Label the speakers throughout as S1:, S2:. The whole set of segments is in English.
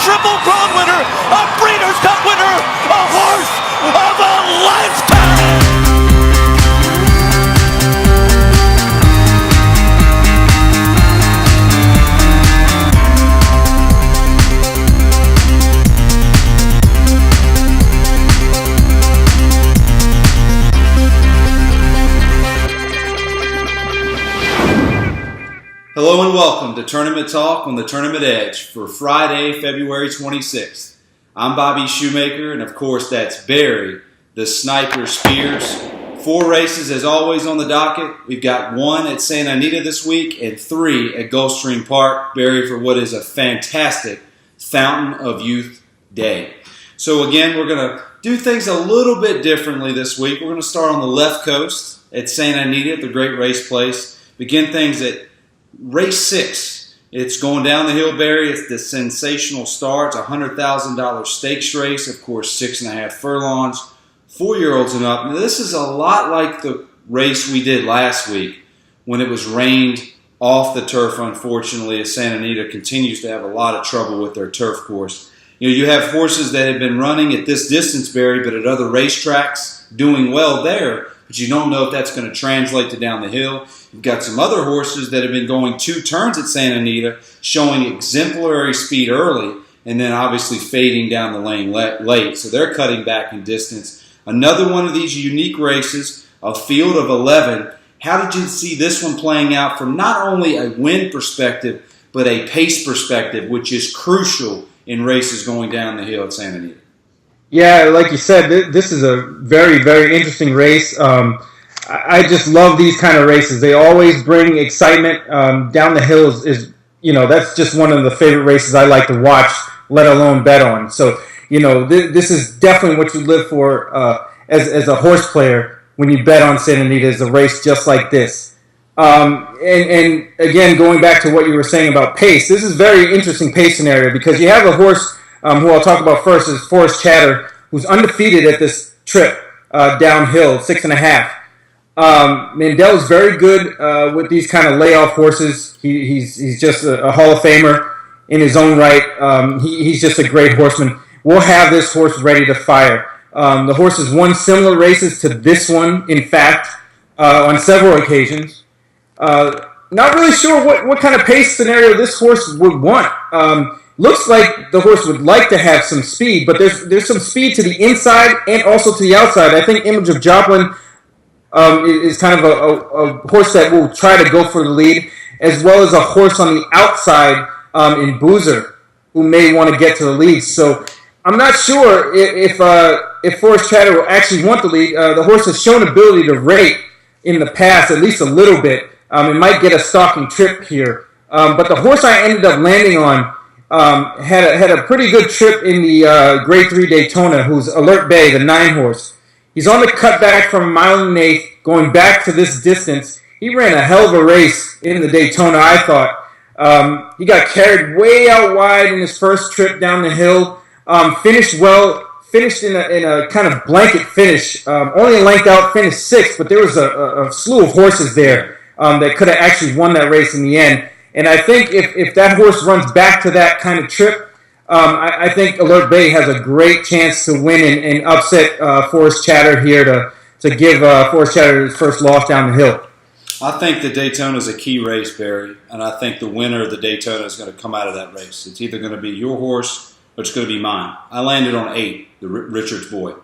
S1: Triple Crown winner, a Breeders' Cup winner, a horse of a lifetime!
S2: Hello and welcome to Tournament Talk on the Tournament Edge for Friday, February 26th. I'm Bobby Shoemaker, and of course that's Barry, the Sniper Spears. 4 races as always on the docket. We've got 1 at Santa Anita this week and 3 at Gulfstream Park, Barry, for what is a fantastic Fountain of Youth day. So again, we're going to do things a little bit differently this week. We're going to start on the left coast at Santa Anita at the Great Race Place. Begin things at Race 6, it's going down the hill, Barry. It's the Sensational Star. It's a $100,000 stakes race. Of course, 6.5 furlongs, 4-year-olds and up. Now, this is a lot like the race we did last week when it was rained off the turf, unfortunately, as Santa Anita continues to have a lot of trouble with their turf course. You have horses that have been running at this distance, Barry, but at other racetracks doing well there, but you don't know if that's going to translate to down the hill. You've got some other horses that have been going 2 turns at Santa Anita, showing exemplary speed early, and then obviously fading down the lane late. So they're cutting back in distance. Another one of these unique races, a field of 11. How did you see this one playing out from not only a win perspective, but a pace perspective, which is crucial in races going down the hill at Santa Anita?
S3: Yeah, like you said, this is a very, very interesting race. I just love these kind of races. They always bring excitement. Down the hills is that's just one of the favorite races I like to watch, let alone bet on. So, this is definitely what you live for as a horse player when you bet on Santa Anita, is a race just like this. And again, going back to what you were saying about pace, this is a very interesting pace scenario because you have a horse who I'll talk about first is Forest Chatter, who's undefeated at this trip downhill, 6.5. Mandel's very good with these kind of layoff horses. He's just a Hall of Famer in his own right. He's just a great horseman. We'll have this horse ready to fire. The horse has won similar races to this one, in fact, on several occasions. Not really sure what kind of pace scenario this horse would want. Looks like the horse would like to have some speed, but there's some speed to the inside and also to the outside. I think Image of Joplin is kind of a horse that will try to go for the lead, as well as a horse on the outside in Boozer, who may want to get to the lead. So I'm not sure if Forest Chatter will actually want the lead. The horse has shown ability to rate in the past, at least a little bit. It might get a stalking trip here. But the horse I ended up landing on had a pretty good trip in the Grade 3 Daytona, who's Alert Bay, the 9 horse. He's on the cutback from 1 1/8, going back to this distance. He ran a hell of a race in the Daytona, I thought. He got carried way out wide in his first trip down the hill. Finished well, finished in a kind of blanket finish. Only a length out, finished 6th, but there was a slew of horses there that could have actually won that race in the end. And I think if that horse runs back to that kind of trip, I think Alert Bay has a great chance to win and upset Forest Chatter here to give Forest Chatter his first loss down the hill.
S2: I think the Daytona is a key race, Barry, and I think the winner of the Daytona is going to come out of that race. It's either going to be your horse or it's going to be mine. I landed on 8, the Richards Boy.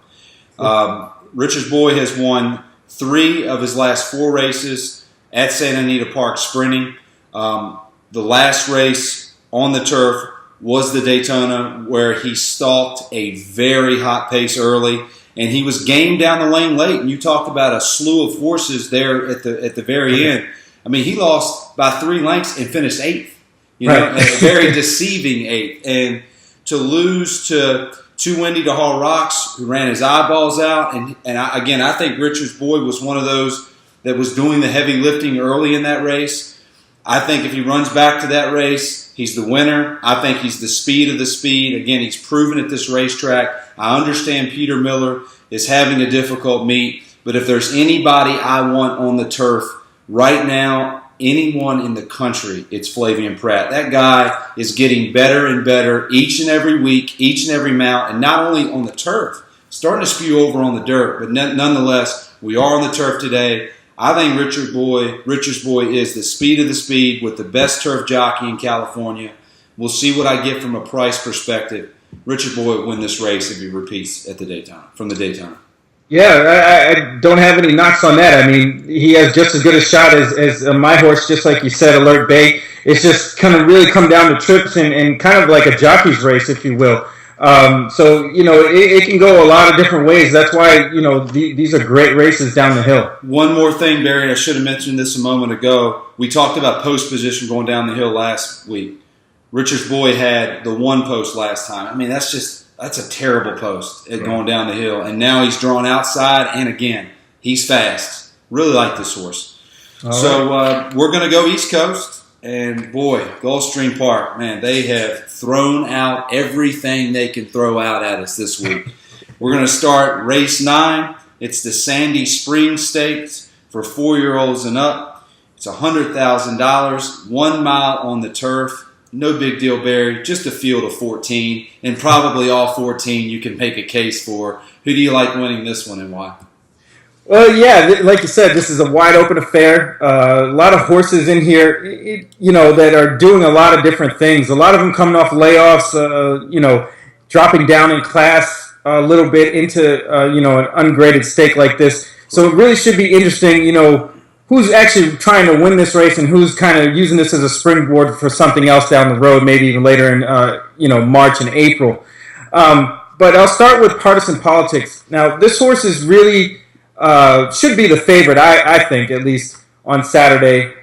S2: Richards Boy has won 3 of his last 4 races at Santa Anita Park sprinting. The last race on the turf was the Daytona, where he stalked a very hot pace early, and he was game down the lane late. And you talked about a slew of horses there at the very end. I mean, he lost by 3 lengths and finished 8th. A very deceiving 8th. And to lose to Too Windy to Haul Rocks, who ran his eyeballs out, and I think Richards Boy was one of those that was doing the heavy lifting early in that race. I think if he runs back to that race, he's the winner. I think he's the speed of the speed. Again, he's proven at this racetrack. I understand Peter Miller is having a difficult meet, but if there's anybody I want on the turf right now anyone in the country, it's Flavien Prat. That guy is getting better and better each and every week, each and every mount, and not only on the turf, starting to spew over on the dirt, but nonetheless, we are on the turf today. I think Richard's Boy is the speed of the speed with the best turf jockey in California. We'll see what I get from a price perspective. Richard Boy will win this race if he repeats at the Daytona, from the Daytona.
S3: Yeah, I don't have any knocks on that. I mean, he has just as good a shot as my horse, just like you said, Alert Bay. It's just kind of really come down to trips and kind of like a jockey's race, if you will. So, it can go a lot of different ways. That's why, these are great races down the hill.
S2: One more thing, Barry, I should have mentioned this a moment ago. We talked about post position going down the hill last week. Richard's Boy had the one post last time. I mean, that's a terrible post at going down the hill. And now he's drawn outside, and again, he's fast. Really like this horse. We're going to go East Coast. And boy, Gulfstream Park, man, they have thrown out everything they can throw out at us this week. We're going to start race 9. It's the Sandy Springs Stakes for 4-year-olds and up. It's $100,000, 1 mile on the turf. No big deal, Barry. Just a field of 14, and probably all 14 you can make a case for. Who do you like winning this one and why?
S3: Well, yeah, like you said, this is a wide open affair. A lot of horses in here, that are doing a lot of different things. A lot of them coming off layoffs, dropping down in class a little bit into, an ungraded stake like this. So it really should be interesting, who's actually trying to win this race and who's kind of using this as a springboard for something else down the road, maybe even later in, March and April. But I'll start with Partisan Politics. Now, this horse is really should be the favorite, I think, at least on Saturday.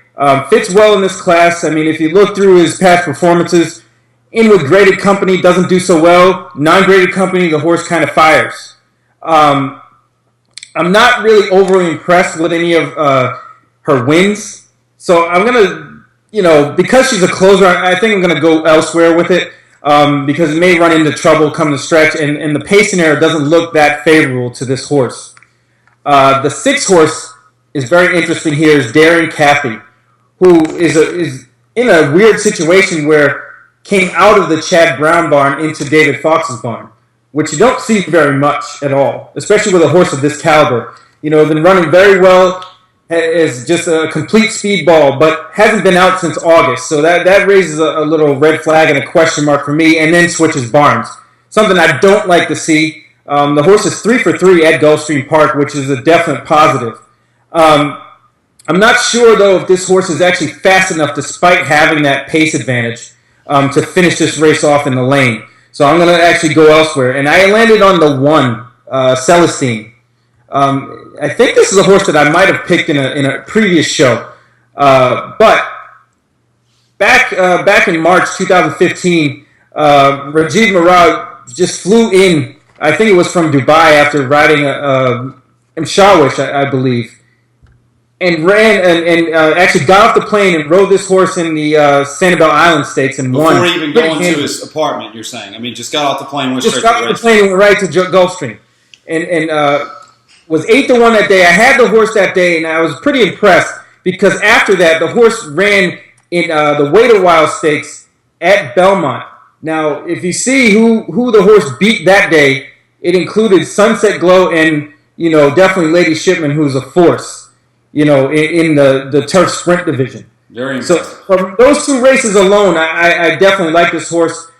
S3: Fits well in this class. I mean, if you look through his past performances, in with graded company, doesn't do so well. Non-graded company, the horse kind of fires. I'm not really overly impressed with any of her wins. So I'm going to, because she's a closer, I think I'm going to go elsewhere with it because it may run into trouble come the stretch, and the pacing error doesn't look that favorable to this horse. The 6th horse is very interesting here is Daring Kathy, who is in a weird situation where came out of the Chad Brown barn into David Fox's barn, which you don't see very much at all, especially with a horse of this caliber. Been running very well, is just a complete speedball, but hasn't been out since August. So that raises a little red flag and a question mark for me, and then switches barns. Something I don't like to see. The horse is 3 for 3 at Gulfstream Park, which is a definite positive. I'm not sure, though, if this horse is actually fast enough, despite having that pace advantage, to finish this race off in the lane. So I'm going to actually go elsewhere. And I landed on the 1, Celestine. I think this is a horse that I might have picked in a previous show. But back in March 2015, Rajiv Marag just flew in. I think it was from Dubai after riding Mshawish, I believe, and ran and actually got off the plane and rode this horse in the Sanibel Island Stakes and won.
S2: Before even going to his apartment, you're saying? I mean, just got off the plane, went straight to the race. Just got off the plane
S3: and went right to Gulfstream, and was 8-1 that day. I had the horse that day, and I was pretty impressed because after that, the horse ran in the Wait a While Stakes at Belmont. Now, if you see who the horse beat that day, it included Sunset Glow and, definitely Lady Shipman, who's a force, in the turf sprint division.
S2: Very impressive.
S3: So from those 2 races alone, I definitely like this horse.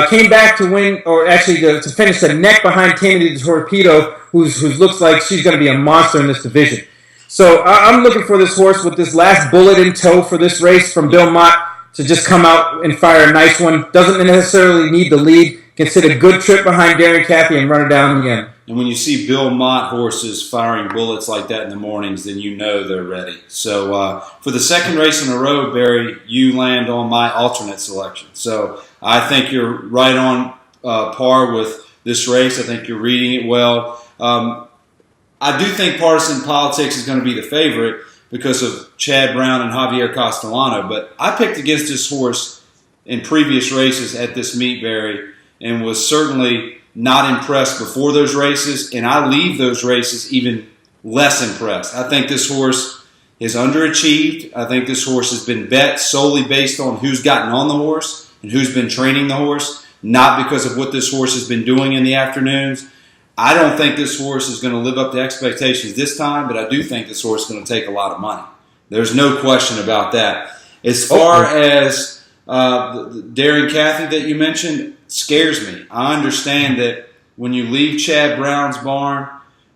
S3: Came back to win, or actually to finish the neck behind Tammy the Torpedo, who looks like she's going to be a monster in this division. So I'm looking for this horse with this last bullet in tow for this race from Bill Mott to just come out and fire a nice one. Doesn't necessarily need the lead. Can sit a good trip behind Daring Kathy and run her down again.
S2: And when you see Bill Mott horses firing bullets like that in the mornings, then you know they're ready. So for the second race in a row, Barry, you land on my alternate selection. So I think you're right on par with this race. I think you're reading it well. I do think Partisan Politics is going to be the favorite because of Chad Brown and Javier Castellano. But I picked against this horse in previous races at this meet, Barry, and was certainly not impressed before those races, and I leave those races even less impressed. I think this horse has underachieved. I think this horse has been bet solely based on who's gotten on the horse and who's been training the horse, not because of what this horse has been doing in the afternoons. I don't think this horse is going to live up to expectations this time, but I do think this horse is going to take a lot of money. There's no question about that. As far as the Daring Cathy that you mentioned, scares me. I understand that when you leave Chad Brown's barn,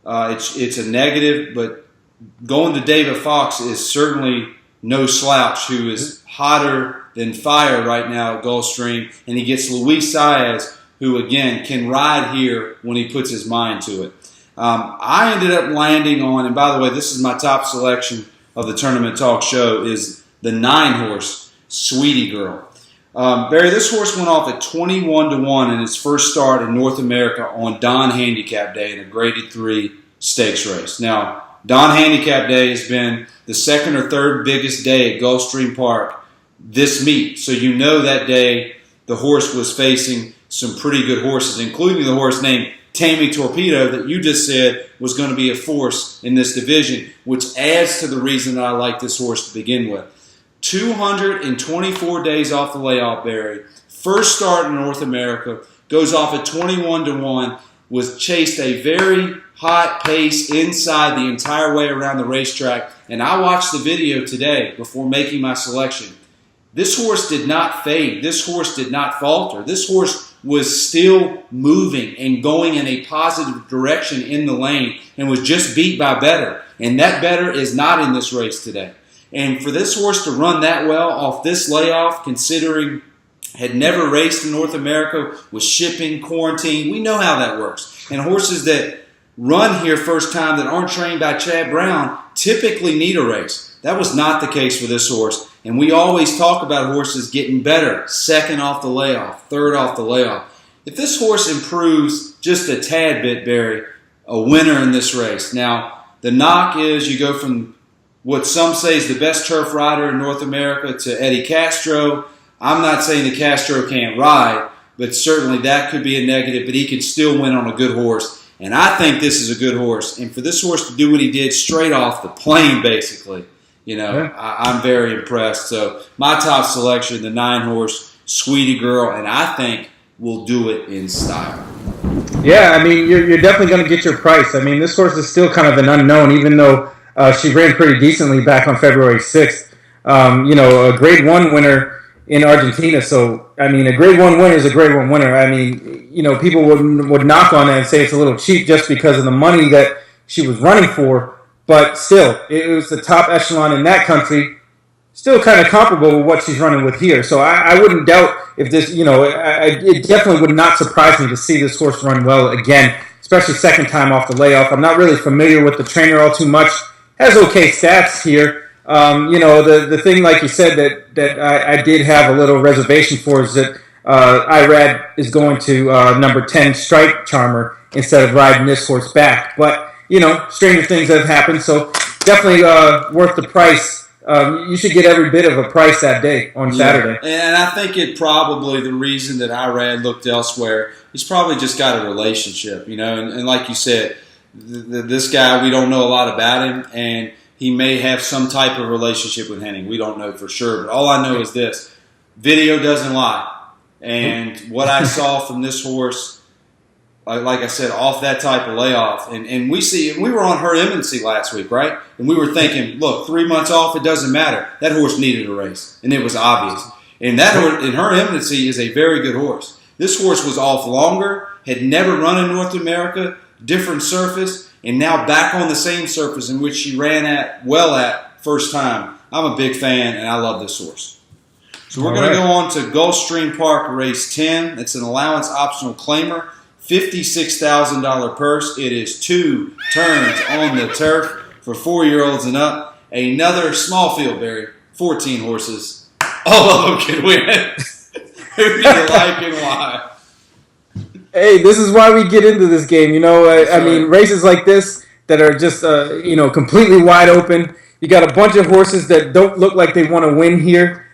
S2: it's a negative, but going to David Fox is certainly no slouch, who is hotter than fire right now at Gulfstream, and he gets Luis Saez, who, again, can ride here when he puts his mind to it. I ended up landing on, and by the way, this is my top selection of the Tournament Talk show, is the 9-horse Sweetie Girl. Barry, this horse went off at 21-1 in its first start in North America on Don Handicap Day in a graded 3 stakes race. Now, Don Handicap Day has been the second or third biggest day at Gulfstream Park this meet. So you know that day the horse was facing some pretty good horses, including the horse named Tammy Torpedo that you just said was going to be a force in this division, which adds to the reason that I like this horse to begin with. 224 days off the layoff, Barry. First start in North America, goes off at 21-1, was chased a very hot pace inside the entire way around the racetrack. And I watched the video today before making my selection. This horse did not fade. This horse did not falter. This horse was still moving and going in a positive direction in the lane and was just beat by Better. And that Better is not in this race today. And for this horse to run that well off this layoff, considering had never raced in North America, was shipping, quarantine, we know how that works. And horses that run here first time that aren't trained by Chad Brown typically need a race. That was not the case for this horse. And we always talk about horses getting better, second off the layoff, third off the layoff. If this horse improves just a tad bit, Barry, a winner in this race. Now, the knock is you go from what some say is the best turf rider in North America to Eddie Castro. I'm not saying that Castro can't ride, but certainly that could be a negative, but he could still win on a good horse. And I think this is a good horse. And for this horse to do what he did straight off the plane, basically, I'm very impressed. So my top selection, the 9-horse Sweetie Girl, and I think will do it in style.
S3: Yeah, I mean, you're definitely going to get your price. I mean, this horse is still kind of an unknown, even though she ran pretty decently back on February 6th. A Grade 1 winner in Argentina. So, I mean, a Grade 1 winner is a Grade 1 winner. I mean, people would knock on that and say it's a little cheap just because of the money that she was running for. But still, it was the top echelon in that country. Still kind of comparable with what she's running with here. So I wouldn't doubt if this, it definitely would not surprise me to see this horse run well again, especially second time off the layoff. I'm not really familiar with the trainer all too much. Has okay stats here. The thing, like you said, that I did have a little reservation for is that Irad is going to number 10 Strike Charmer instead of riding this horse back. But, stranger things have happened, so definitely worth the price. You should get every bit of a price that day on Saturday.
S2: And I think the reason that Irad looked elsewhere, he's probably just got a relationship, and like you said, this guy, we don't know a lot about him, and he may have some type of relationship with Henning. We don't know for sure, but all I know is this. Video doesn't lie. And what I saw from this horse, like I said, off that type of layoff, and we were on Her Eminency last week, right? And we were thinking, look, 3 months off, it doesn't matter. That horse needed a race, and it was obvious. And that horse, in Her Eminency, is a very good horse. This horse was off longer, had never run in North America, different surface, and now back on the same surface in which she ran at first time. I'm a big fan, and I love this horse. So we're going to go on to Gulfstream Park Race 10. It's an allowance optional claimer, $56,000 purse. It is 2 turns on the turf for 4-year-olds and up. Another small field, Barry, 14 horses. All of them can win. Who do you like and why?
S3: Hey, this is why we get into this game. I mean, races like this that are just, completely wide open. You got a bunch of horses that don't look like they want to win here.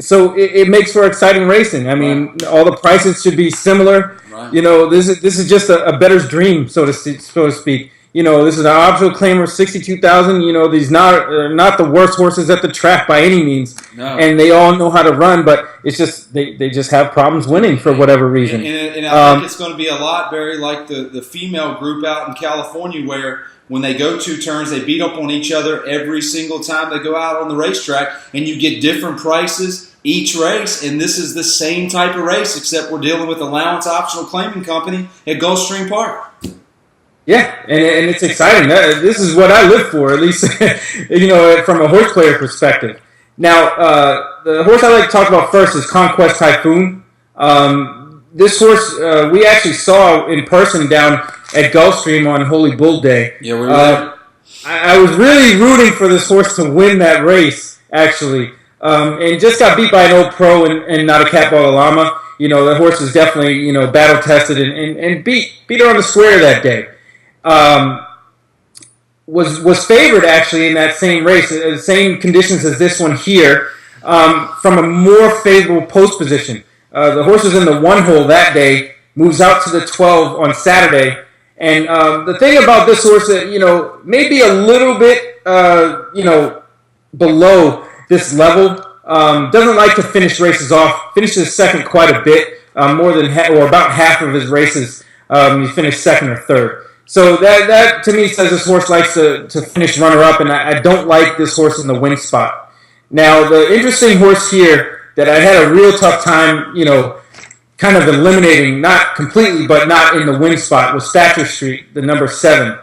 S3: So it makes for exciting racing. I mean, all the prices should be similar. Right. This is just a bettor's dream, so to speak. This is an optional claimer, 62,000. These not the worst horses at the track by any means,
S2: No.
S3: and they all know how to run. But it's just they just have problems winning for whatever reason.
S2: And I think it's going to be a lot, Barry, like the female group out in California, where when they go 2 turns, they beat up on each other every single time they go out on the racetrack, and you get different prices each race. And this is the same type of race, except we're dealing with Allowance Optional Claiming Company at Gulfstream Park.
S3: Yeah, and it's exciting. This is what I live for, at least from a horse player perspective. Now, the horse I like to talk about first is Conquest Typhoon. This horse we actually saw in person down at Gulfstream on Holy Bull Day.
S2: Yeah, we were there.
S3: I was really rooting for this horse to win that race, actually, and just got beat by an old pro and not a Cat Balderrama. The horse is definitely battle tested and beat her on the square that day. Was favored actually in that same race, the same conditions as this one here, from a more favorable post position. The horse was in the 1 hole that day, moves out to the 12 on Saturday, and the thing about this horse that maybe a little bit below this level, doesn't like to finish races off. Finishes second quite a bit, more than or about half of his races. He finished second or third. So that to me says this horse likes to finish runner-up, and I don't like this horse in the win spot. Now, the interesting horse here that I had a real tough time, kind of eliminating, not completely, but not in the win spot, was Thatcher Street, the number 7.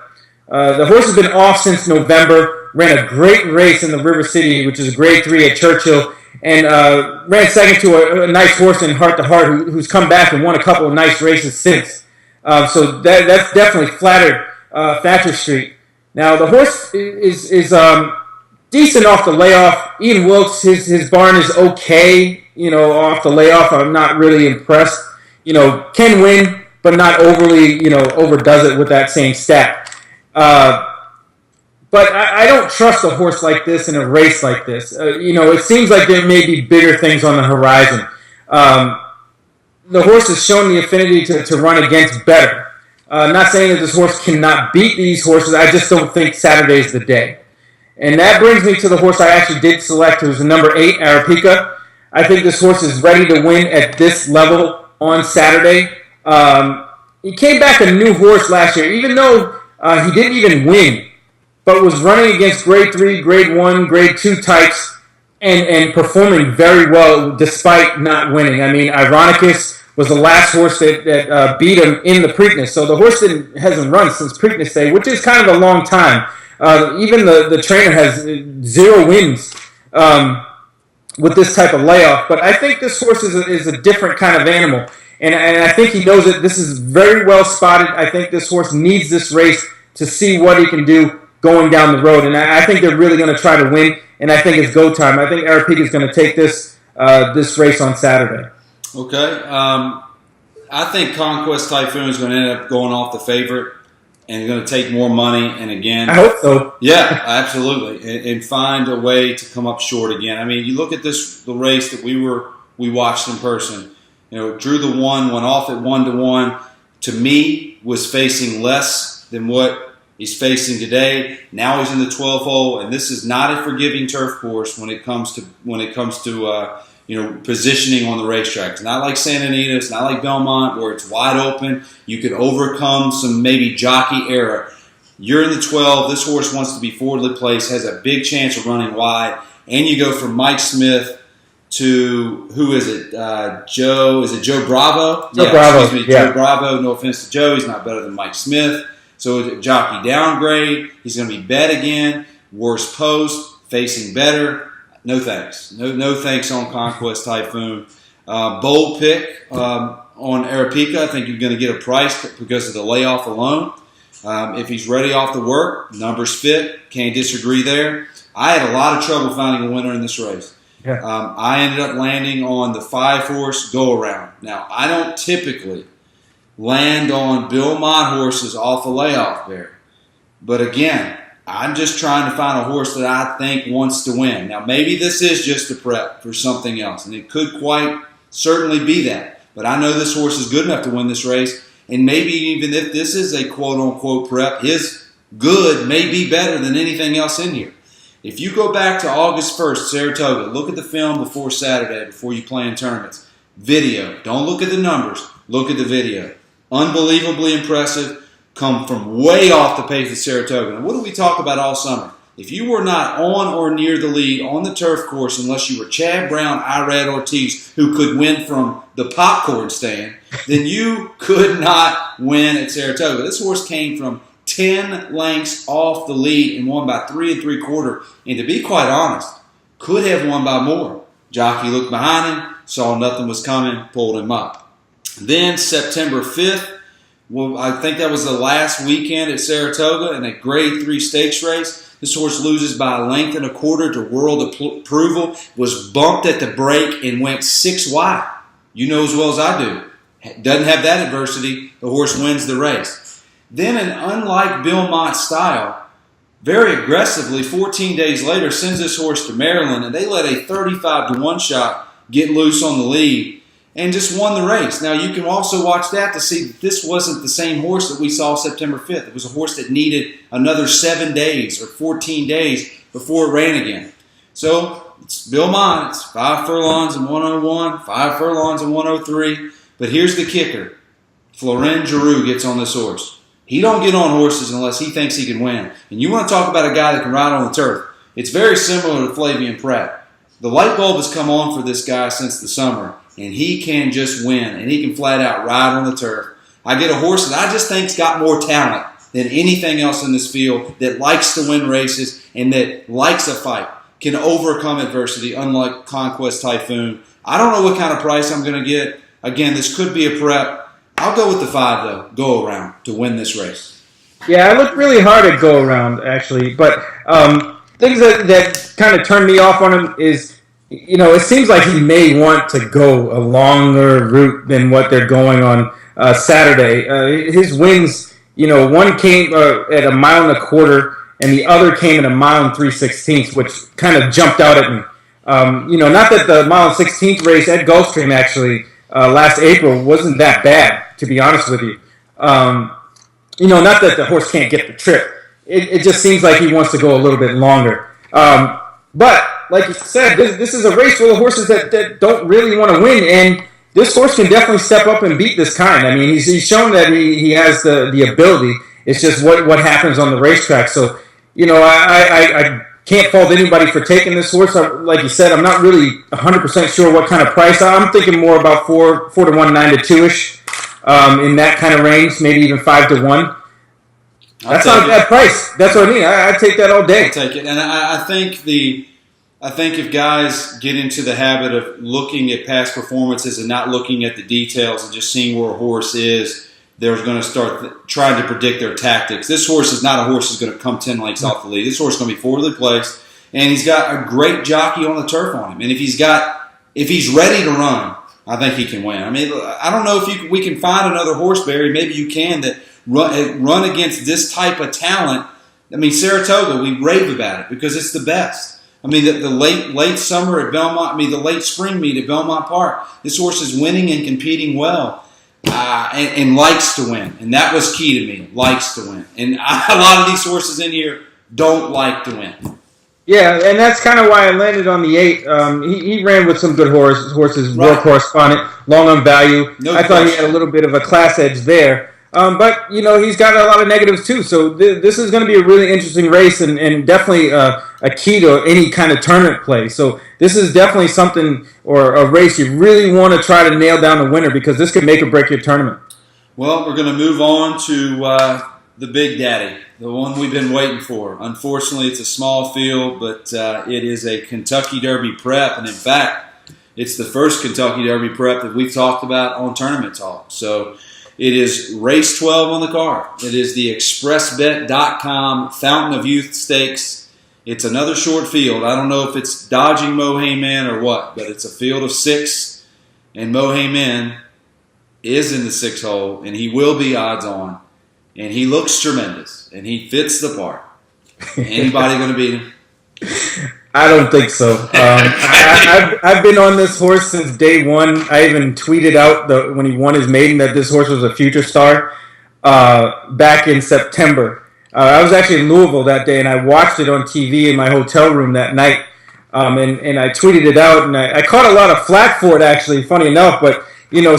S3: The horse has been off since November, ran a great race in the River City, which is a grade 3 at Churchill, and ran second to a nice horse in Heart to Heart, who's come back and won a couple of nice races since. So that's definitely flattered Thatcher Street. Now, the horse is decent off the layoff. Ian Wilkes, his barn is okay, off the layoff. I'm not really impressed. Can win, but not overly, overdoes it with that same stat. But I don't trust a horse like this in a race like this. It seems like there may be bigger things on the horizon. The horse has shown the affinity to run against better. Not saying that this horse cannot beat these horses. I just don't think Saturday is the day. And that brings me to the horse I actually did select, who's the number 8, Arapica. I think this horse is ready to win at this level on Saturday. He came back a new horse last year, even though he didn't even win, but was running against grade 3, grade 1, grade 2 types and performing very well despite not winning. I mean, Ironicus was the last horse that beat him in the Preakness. So the horse hasn't run since Preakness Day, which is kind of a long time. Even the trainer has 0 wins with this type of layoff. But I think this horse is a different kind of animal. And I think he knows it. This is very well spotted. I think this horse needs this race to see what he can do going down the road. And I think they're really going to try to win. And I think it's go time. I think Arapica is going to take this race on Saturday.
S2: Okay. I think Conquest Typhoon is going to end up going off the favorite and going to take more money. And again,
S3: I hope so.
S2: Yeah, absolutely. And find a way to come up short again. I mean, you look at the race that we watched in person. Drew the 1, went off at 1-1. To me, was facing less than what he's facing today. Now he's in the 12th hole, and this is not a forgiving turf course when it comes to positioning on the racetrack. It's not like Santa Anita, it's not like Belmont where it's wide open. You can overcome some maybe jockey error. You're in the 12. This horse wants to be forwardly placed, has a big chance of running wide, and you go from Mike Smith to, who is it? Joe? Is it Joe Bravo?
S3: Joe Bravo.
S2: Excuse me,
S3: yeah.
S2: Joe Bravo. No offense to Joe, he's not better than Mike Smith. So jockey downgrade. He's going to be bet again. Worse post, facing better. No thanks. No thanks on Conquest Typhoon. Bold pick on Arapica. I think you're going to get a price because of the layoff alone. If he's ready off the work, numbers fit. Can't disagree there. I had a lot of trouble finding a winner in this race.
S3: Yeah.
S2: I ended up landing on the 5-horse go-around. Now, I don't typically land on Bill Mott horses off a layoff there. But again, I'm just trying to find a horse that I think wants to win. Now, maybe this is just a prep for something else, and it could quite certainly be that. But I know this horse is good enough to win this race, and maybe even if this is a quote-unquote prep, his good may be better than anything else in here. If you go back to August 1st, Saratoga, look at the film before Saturday, before you play in tournaments. Video. Don't look at the numbers. Look at the video. Unbelievably impressive. Come from way off the pace of Saratoga. And what do we talk about all summer? If you were not on or near the lead on the turf course, unless you were Chad Brown, Irad Ortiz, who could win from the popcorn stand, then you could not win at Saratoga. This horse came from 10 lengths off the lead and won by 3 3/4. And to be quite honest, could have won by more. Jockey looked behind him, saw nothing was coming, pulled him up. Then September 5th, well, I think that was the last weekend at Saratoga in a Grade 3 stakes race. This horse loses by a length and a quarter to World Approval, was bumped at the break and went 6 wide. You know as well as I do. Doesn't have that adversity. The horse wins the race. Then, and unlike Bill Mott's style, very aggressively, 14 days later, sends this horse to Maryland, and they let a 35-1 shot get loose on the lead and just won the race. Now, you can also watch that to see that this wasn't the same horse that we saw September 5th. It was a horse that needed another 7 days or 14 days before it ran again. So, it's Bill Mott. It's 5 furlongs and 101, 5 furlongs and 103. But here's the kicker. Florent Giroux gets on this horse. He don't get on horses unless he thinks he can win. And you want to talk about a guy that can ride on the turf. It's very similar to Flavian Pratt. The light bulb has come on for this guy since the summer, and he can just win, and he can flat out ride on the turf. I get a horse that I just think's got more talent than anything else in this field, that likes to win races and that likes a fight, can overcome adversity, unlike Conquest Typhoon. I don't know what kind of price I'm going to get. Again, this could be a prep. I'll go with the 5, though, Go Around, to win this race.
S3: Yeah, I looked really hard at Go Around, actually. But things that kind of turned me off on him is, it seems like he may want to go a longer route than what they're going on Saturday. His wins, one came at 1.25 miles, and the other came at 1 3/16 miles, which kind of jumped out at me. Not that the 1.16 mile race at Gulfstream, actually, last April wasn't that bad, to be honest with you. Not that the horse can't get the trip. It just seems like he wants to go a little bit longer. But, like you said, this is a race full of horses that don't really want to win, and this horse can definitely step up and beat this kind. I mean, he's shown that he has the ability. It's just what happens on the racetrack. So, I can't fault anybody for taking this horse. Like you said, I'm not really 100% sure what kind of price. I'm thinking more about 4 to 1, 9 to 2-ish, in that kind of range, maybe even 5 to 1. That's not a bad price. That's what I mean. I take that all day.
S2: I'll take it. And I think if guys get into the habit of looking at past performances and not looking at the details and just seeing where a horse is, they're going to start trying to predict their tactics. This horse is not a horse that's going to come 10 lengths off the lead. This horse is going to be forwardly placed, and he's got a great jockey on the turf on him. And if he's ready to run, I think he can win. I mean, I don't know if we can find another horse, Barry. Maybe you can that run against this type of talent. I mean, Saratoga, we rave about it because it's the best. I mean, the late summer at Belmont. I mean, the late spring meet at Belmont Park. This horse is winning and competing well. And likes to win. And that was key to me, likes to win. And a lot of these horses in here don't like to win.
S3: Yeah, and that's kind of why I landed on the 8. He ran with some good horses, right. War Correspondent, Long on Value. I thought he had a little bit of a class edge there. But, he's got a lot of negatives too. So this is going to be a really interesting race and definitely a key to any kind of tournament play. So this is definitely something or a race you really want to try to nail down the winner because this could make or break your tournament.
S2: Well, we're going to move on to the Big Daddy, the one we've been waiting for. Unfortunately, it's a small field, but it is a Kentucky Derby prep. And in fact, it's the first Kentucky Derby prep that we've talked about on Tournament Talk. So it is race 12 on the card. It is the ExpressBet.com Fountain of Youth Stakes. It's another short field. I don't know if it's dodging Mo Heyman or what, but it's a field of 6, and Mo Heyman is in the 6 hole, and he will be odds on, and he looks tremendous, and he fits the part. Anybody going to beat him?
S3: I don't think so. I've been on this horse since day one. I even tweeted out when he won his maiden that this horse was a future star back in September. I was actually in Louisville that day, and I watched it on TV in my hotel room that night. And I tweeted it out, and I caught a lot of flack for it, actually, funny enough. But,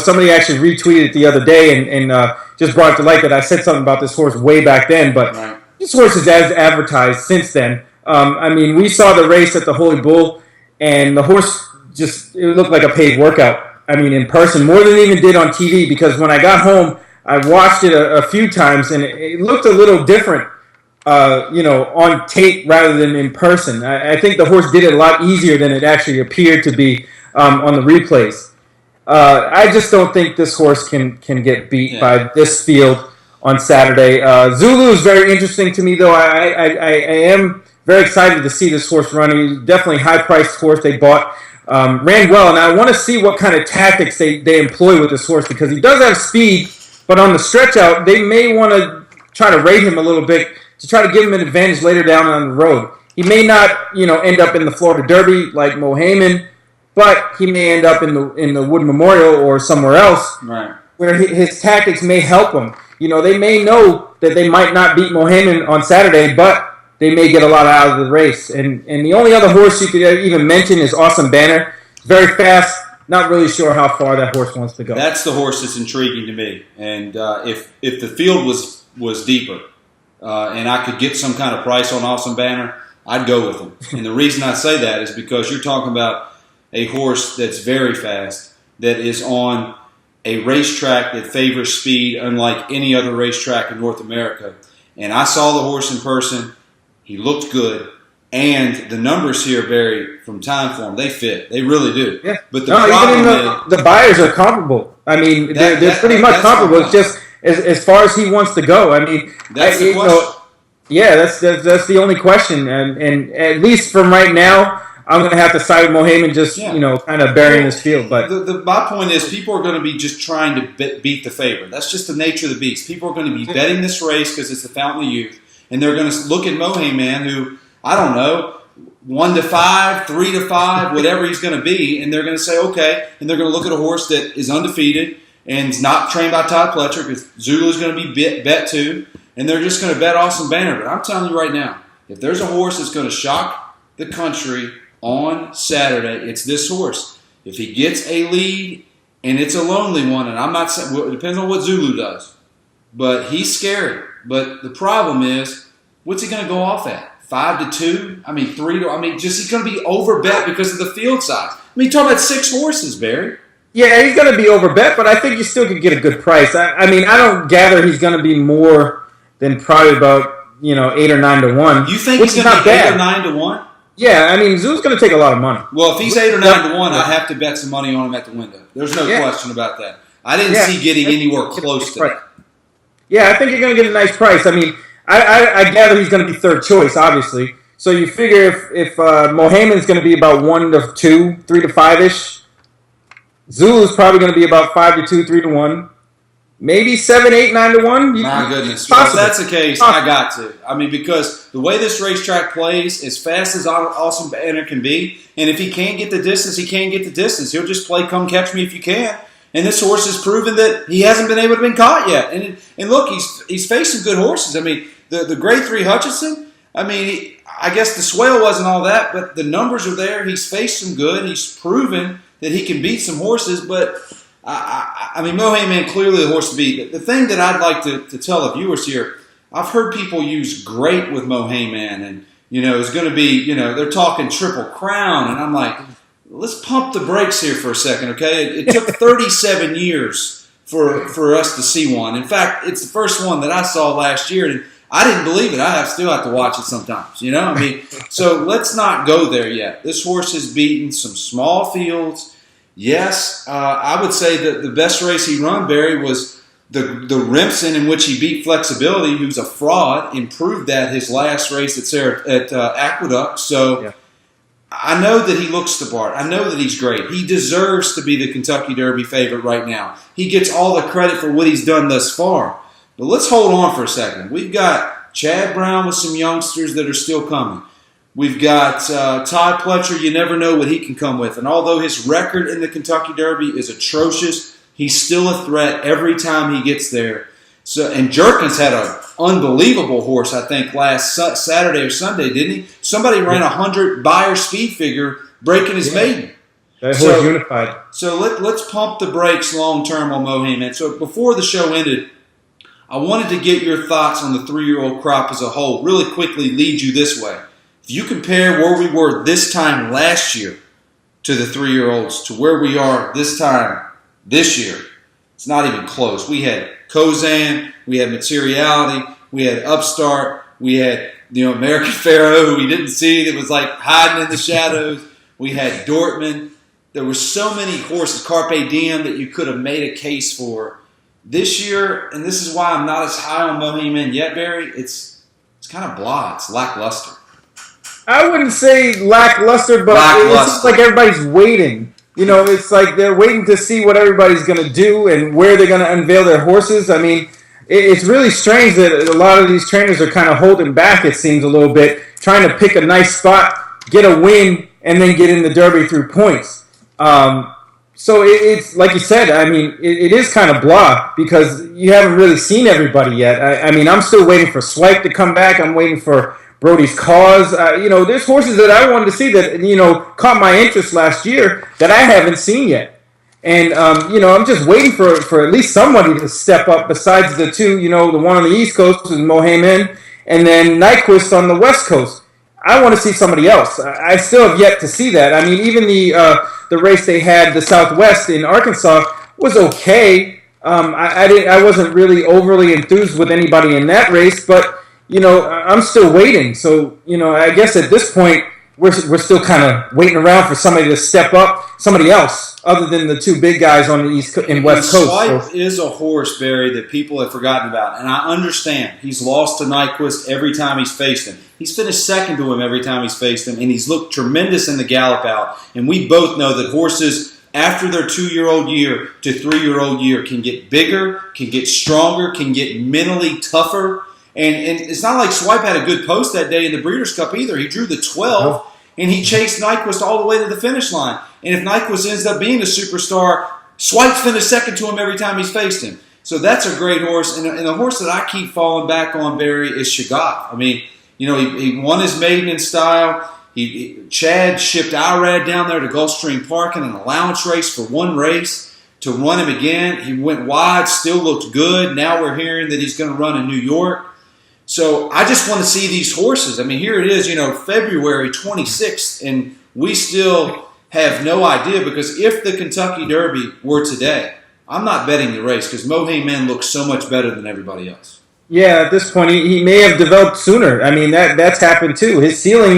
S3: somebody actually retweeted it the other day and just brought it to light that I said something about this horse way back then. But
S2: Right.
S3: this horse is as advertised since then. We saw the race at the Holy Bull, and the horse it looked like a paid workout. In person, more than it even did on TV, because when I got home, I watched it a few times, and it looked a little different, on tape rather than in person. I think the horse did it a lot easier than it actually appeared to be on the replays. I just don't think this horse can get beat by this field on Saturday. Zulu is very interesting to me, though. I am very excited to see this horse running. He's definitely a high-priced horse they bought. Ran well, and I want to see what kind of tactics they employ with this horse, because he does have speed, but on the stretch out, they may want to try to rate him a little bit to try to give him an advantage later down on the road. He may not, end up in the Florida Derby like Mo Heyman, but he may end up in the Wood Memorial or somewhere else,
S2: Right.
S3: where his tactics may help him. They may know that they might not beat Mo Heyman on Saturday, but they may get a lot out of the race. And the only other horse you could even mention is Awesome Banner. Very fast. Not really sure how far that horse wants to go.
S2: That's the horse that's intriguing to me. And if the field was deeper and I could get some kind of price on Awesome Banner, I'd go with him. And the reason I say that is because you're talking about a horse that's very fast, that is on a racetrack that favors speed unlike any other racetrack in North America. And I saw the horse in person. He looked good. And the numbers here, Barry, from Timeform, they fit. They really do.
S3: Yeah.
S2: But the problem
S3: even the buyers are comparable. They're pretty much comparable. It's just as far as he wants to go.
S2: That's the question.
S3: That's the only question. And at least from right now, I'm going to have to side with Mo Heyman, kind of burying this field. But
S2: my point is, people are going to be just trying to beat the favorite. That's just the nature of the beast. People are going to be betting this race because it's the Fountain of Youth, and they're going to look at Mo Heyman, who, I don't know, 1 to 5, 3 to 5, whatever he's going to be, and they're going to say, okay, and they're going to look at a horse that is undefeated and is not trained by Todd Pletcher, because Zulu's going to be bet too, and they're just going to bet Awesome Banner. But I'm telling you right now, if there's a horse that's going to shock the country on Saturday, it's this horse. If he gets a lead, and it's a lonely one, and I'm not saying, well, it depends on what Zulu does, but he's scary. But the problem is, what's he going to go off at? 5 to 2? 3 to... he's going to be overbet because of the field size. you're talking about 6 horses, Barry.
S3: Yeah, he's going to be overbet, but I think you still could get a good price. I don't gather he's going to be more than probably about 8 or 9 to 1.
S2: You think he's going to be 8 or 9 to 1?
S3: Yeah, Zoo's going to take a lot of money.
S2: Well, if he's 8 or 9 to 1, I have to bet some money on him at the window. There's no question about that. I didn't see getting anywhere close to that.
S3: Yeah, I think you're going to get a nice price. I gather he's going to be third choice, obviously. So you figure if Mo Heyman's going to be about 1 to 2, 3 to 5-ish, Zulu's probably going to be about 5 to 2, 3 to 1. Maybe 7, 8, 9 to 1.
S2: My goodness. Well, if that's the case, I got to. Because the way this racetrack plays, as fast as Awesome Banner can be, and if he can't get the distance, he can't get the distance. He'll just play come catch me if you can. And this horse has proven that he hasn't been able to be caught yet. And look, he's faced some good horses. The Grade 3 Hutchinson, I guess the swale wasn't all that, but the numbers are there. He's faced some good. He's proven that he can beat some horses, but Mo Heyman clearly the horse to beat. The thing that I'd like to tell the viewers here, I've heard people use great with Mo Heyman, and it's going to be, they're talking Triple Crown, and I'm like, let's pump the brakes here for a second, okay? It took 37 years for us to see one. In fact, it's the first one that I saw last year, and I didn't believe it. I still have to watch it sometimes, So let's not go there yet. This horse has beaten some small fields. Yes, I would say that the best race he run, Barry, was the Remsen, in which he beat Flexibility, who's a fraud, and proved that his last race at Aqueduct. So yeah. I know that he looks the part. I know that he's great. He deserves to be the Kentucky Derby favorite right now. He gets all the credit for what he's done thus far. But let's hold on for a second. We've got Chad Brown with some youngsters that are still coming. We've got Todd Pletcher. You never know what he can come with. And although his record in the Kentucky Derby is atrocious, he's still a threat every time he gets there. So, and Jerkins had an unbelievable horse, I think, last Saturday or Sunday, didn't he? Somebody ran 100 Beyer speed figure breaking his maiden.
S3: That horse unified.
S2: So let's pump the brakes long term on Mohaymen. So before the show ended, I wanted to get your thoughts on the 3-year-old crop as a whole. Really quickly lead you this way. If you compare where we were this time last year to the 3-year-olds to where we are this time this year, it's not even close. We had Kozan, we had Materiality, we had Upstart, we had American Pharaoh, who we didn't see, that was like hiding in the shadows. We had Dortmund. There were so many horses, Carpe Diem, that you could have made a case for. This year, and this is why I'm not as high on Mohaymen yet, Barry, it's kind of blah. It's lackluster.
S3: I wouldn't say lackluster, but it's just like everybody's waiting. It's like they're waiting to see what everybody's going to do and where they're going to unveil their horses. I mean, it's really strange that a lot of these trainers are kind of holding back, it seems, a little bit, trying to pick a nice spot, get a win, and then get in the Derby through points. So it's like you said, I mean, it is kind of blah because you haven't really seen everybody yet. I mean, I'm still waiting for Swipe to come back. I'm waiting for Brody's Cause. There's horses that I wanted to see that, caught my interest last year that I haven't seen yet. And, I'm just waiting for at least somebody to step up besides the two, the one on the East Coast is Mohaymen and then Nyquist on the West Coast. I want to see somebody else. I still have yet to see that. I mean, even the race they had, the Southwest in Arkansas, was okay. I wasn't really overly enthused with anybody in that race, but I'm still waiting. So I guess at this point we're still kind of waiting around for somebody to step up, somebody else other than the two big guys on the East and West Coast.
S2: Swipe is a horse, Barry, that people have forgotten about, and I understand he's lost to Nyquist every time he's faced him. He's finished second to him every time he's faced him, and he's looked tremendous in the gallop out. And we both know that horses, after their 2-year-old year to 3-year-old year, can get bigger, can get stronger, can get mentally tougher. And it's not like Swipe had a good post that day in the Breeders' Cup either. He drew the 12, and he chased Nyquist all the way to the finish line. And if Nyquist ends up being a superstar, Swipe's finished second to him every time he's faced him. So that's a great horse. And the horse that I keep falling back on, Barry, is Shagaf. I mean, he won his maiden in style. Chad shipped Irad down there to Gulfstream Park in an allowance race for one race to run him again. He went wide, still looked good. Now we're hearing that he's going to run in New York. So I just want to see these horses. I mean, here it is, February 26th, and we still have no idea because if the Kentucky Derby were today, I'm not betting the race because Mohaymen looks so much better than everybody else.
S3: Yeah, at this point, he may have developed sooner. I mean, that's happened too. His ceiling,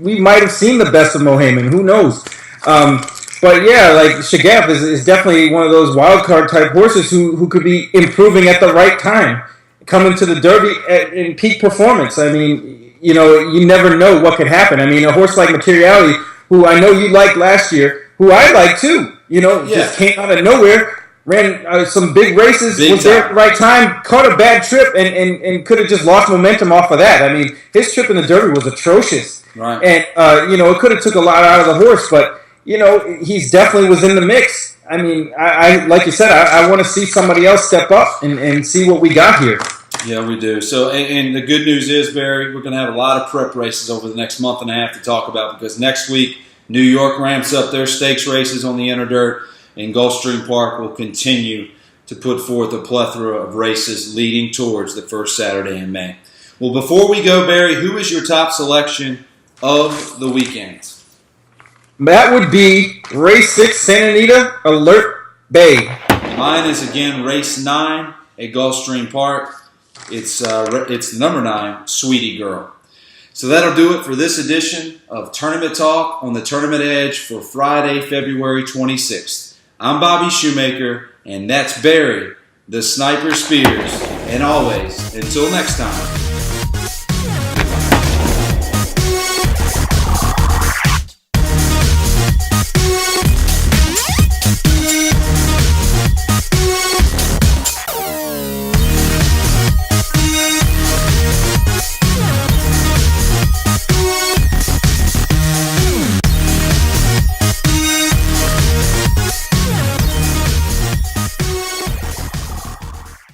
S3: we might have seen the best of Mohaymen. Who knows? But yeah, like Shagaf is definitely one of those wild card type horses who could be improving at the right time, coming to the Derby in peak performance. I mean, you never know what could happen. I mean, a horse like Materiality, who I know you liked last year, who I like too, just came out of nowhere. Ran some big races, was there at the right time, caught a bad trip, and could have just lost momentum off of that. I mean, his trip in the Derby was atrocious.
S2: Right.
S3: And, it could have took a lot out of the horse, but, he's definitely was in the mix. I mean, I like you said, I want to see somebody else step up and see what we got here.
S2: Yeah, we do. So, and the good news is, Barry, we're going to have a lot of prep races over the next month and a half to talk about because next week, New York ramps up their stakes races on the Inner Dirt. And Gulfstream Park will continue to put forth a plethora of races leading towards the first Saturday in May. Well, before we go, Barry, who is your top selection of the weekend?
S3: That would be Race 6, Santa Anita, Alert Bay.
S2: Mine is, again, Race 9 at Gulfstream Park. It's number 9, Sweetie Girl. So that'll do it for this edition of Tournament Talk on the Tournament Edge for Friday, February 26th. I'm Bobby Shoemaker, and that's Barry, the Sniper Spears. And always, until next time,